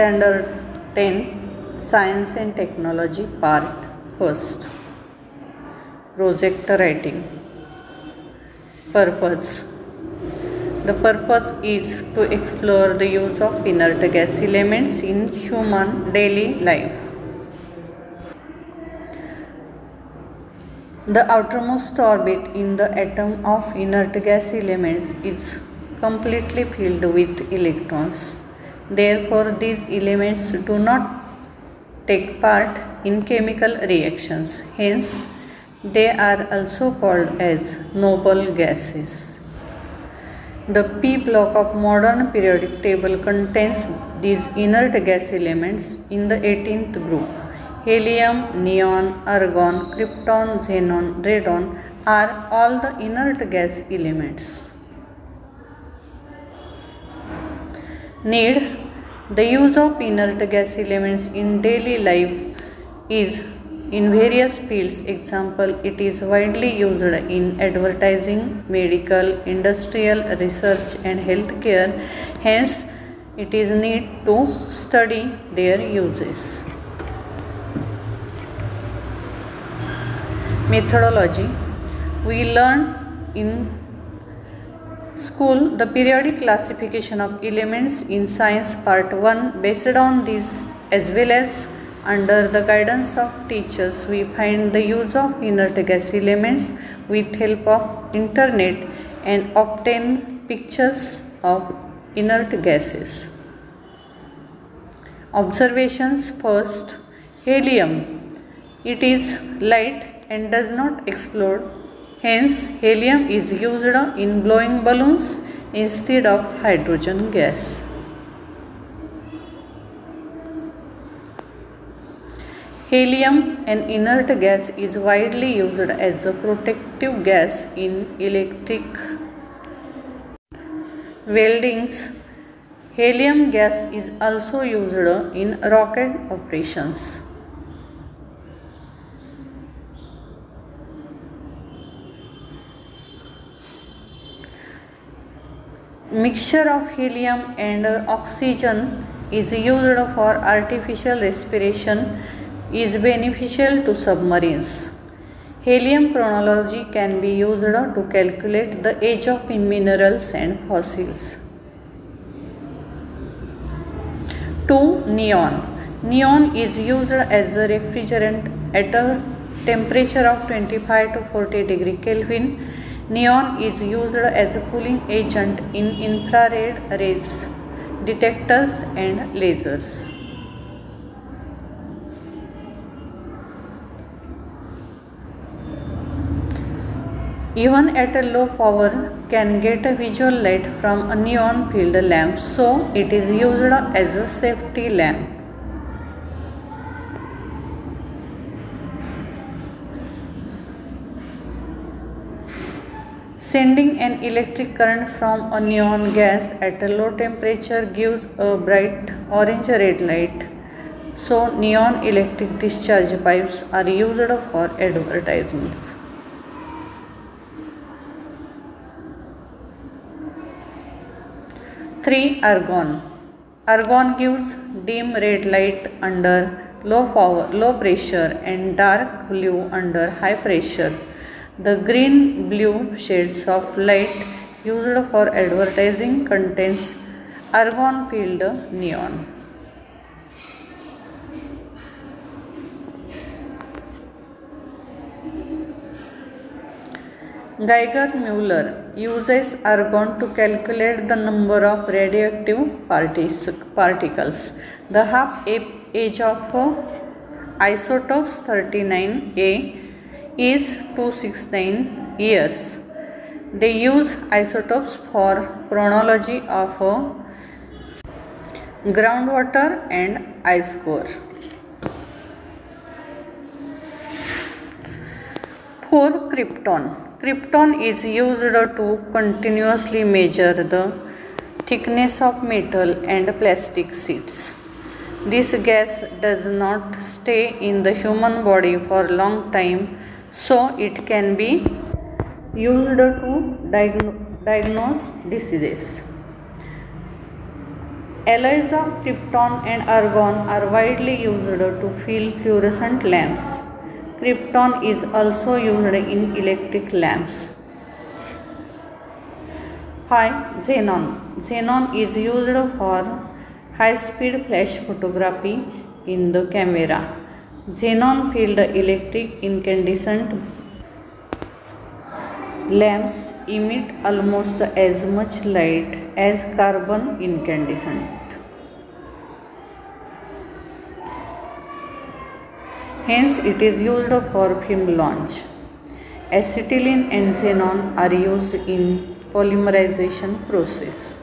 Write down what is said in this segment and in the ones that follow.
Standard 10 Science and Technology Part 1st. Project Writing. Purpose. The purpose is to explore the use of inert gas elements in human daily life. The outermost orbit in the atom of inert gas elements is completely filled with electrons. Therefore, these elements do not take part in chemical reactions. Hence, they are also called as noble gases. The P block of modern periodic table contains these inert gas elements in the 18th group. Helium, neon, argon, krypton, xenon, radon are all the inert gas elements. Need. The use of inert gas elements in daily life is in various fields. Example, it is widely used in advertising, medical, industrial, research and healthcare. Hence, it is need to study their uses. Methodology. We learn in school the periodic classification of elements in science part 1. Based on this, as well as under the guidance of teachers, we find the use of inert gas elements with help of internet and obtain pictures of inert gases. Observations. First, helium. It is light and does not explode. Hence, helium is used in blowing balloons instead of hydrogen gas. Helium, an inert gas, is widely used as a protective gas in electric weldings. Helium gas is also used in rocket operations. Mixture of helium and oxygen is used for artificial respiration, is beneficial to submarines. Helium chronology can be used to calculate the age of minerals and fossils. 2. Neon. Neon is used as a refrigerant at a temperature of 25 to 40 degree Kelvin. Neon is used as a cooling agent in infrared rays detectors and lasers. Even at a low power can get a visual light from a neon filled lamp, so it is used as a safety lamp. Sending an electric current from a neon gas at a low temperature gives a bright orange-red light. So, neon electric discharge pipes are used for advertisements. 3. Argon. Argon gives dim red light under low power, low pressure and dark blue under high pressure. The green-blue shades of light used for advertising contains argon-filled neon. Geiger-Müller uses argon to calculate the number of radioactive particles. The half-age of isotopes 39A is 269 years. They use isotopes for chronology of groundwater and ice core. 4. Krypton. Krypton is used to continuously measure the thickness of metal and plastic sheets. This gas does not stay in the human body for a long time, so it can be used to diagnose diseases. Alloys of krypton and argon are widely used to fill fluorescent lamps. Krypton is also used in electric lamps. Xenon. Xenon is used for high-speed flash photography in the camera. Xenon-filled electric incandescent lamps emit almost as much light as carbon incandescent. Hence, it is used for film launch. Acetylene and xenon are used in polymerization process.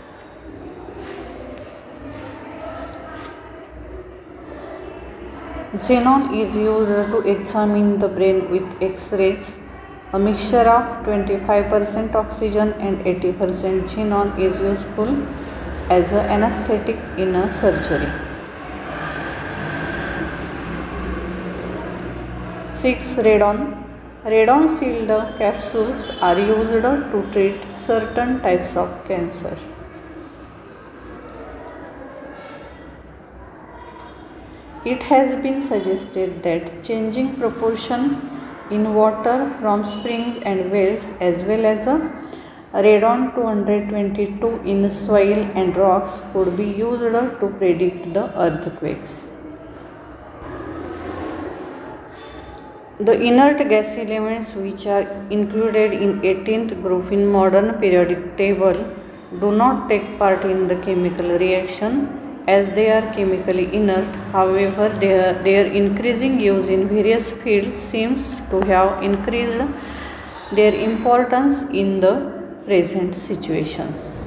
Xenon is used to examine the brain with X-rays. A mixture of 25% oxygen and 80% xenon is useful as an anesthetic in a surgery. 6. Radon. Radon-sealed capsules are used to treat certain types of cancer. It has been suggested that changing proportion in water from springs and wells as well as radon 222 in soil and rocks could be used to predict the earthquakes. The inert gas elements which are included in 18th group in modern periodic table do not take part in the chemical reaction as they are chemically inert. However, their increasing use in various fields seems to have increased their importance in the present situations.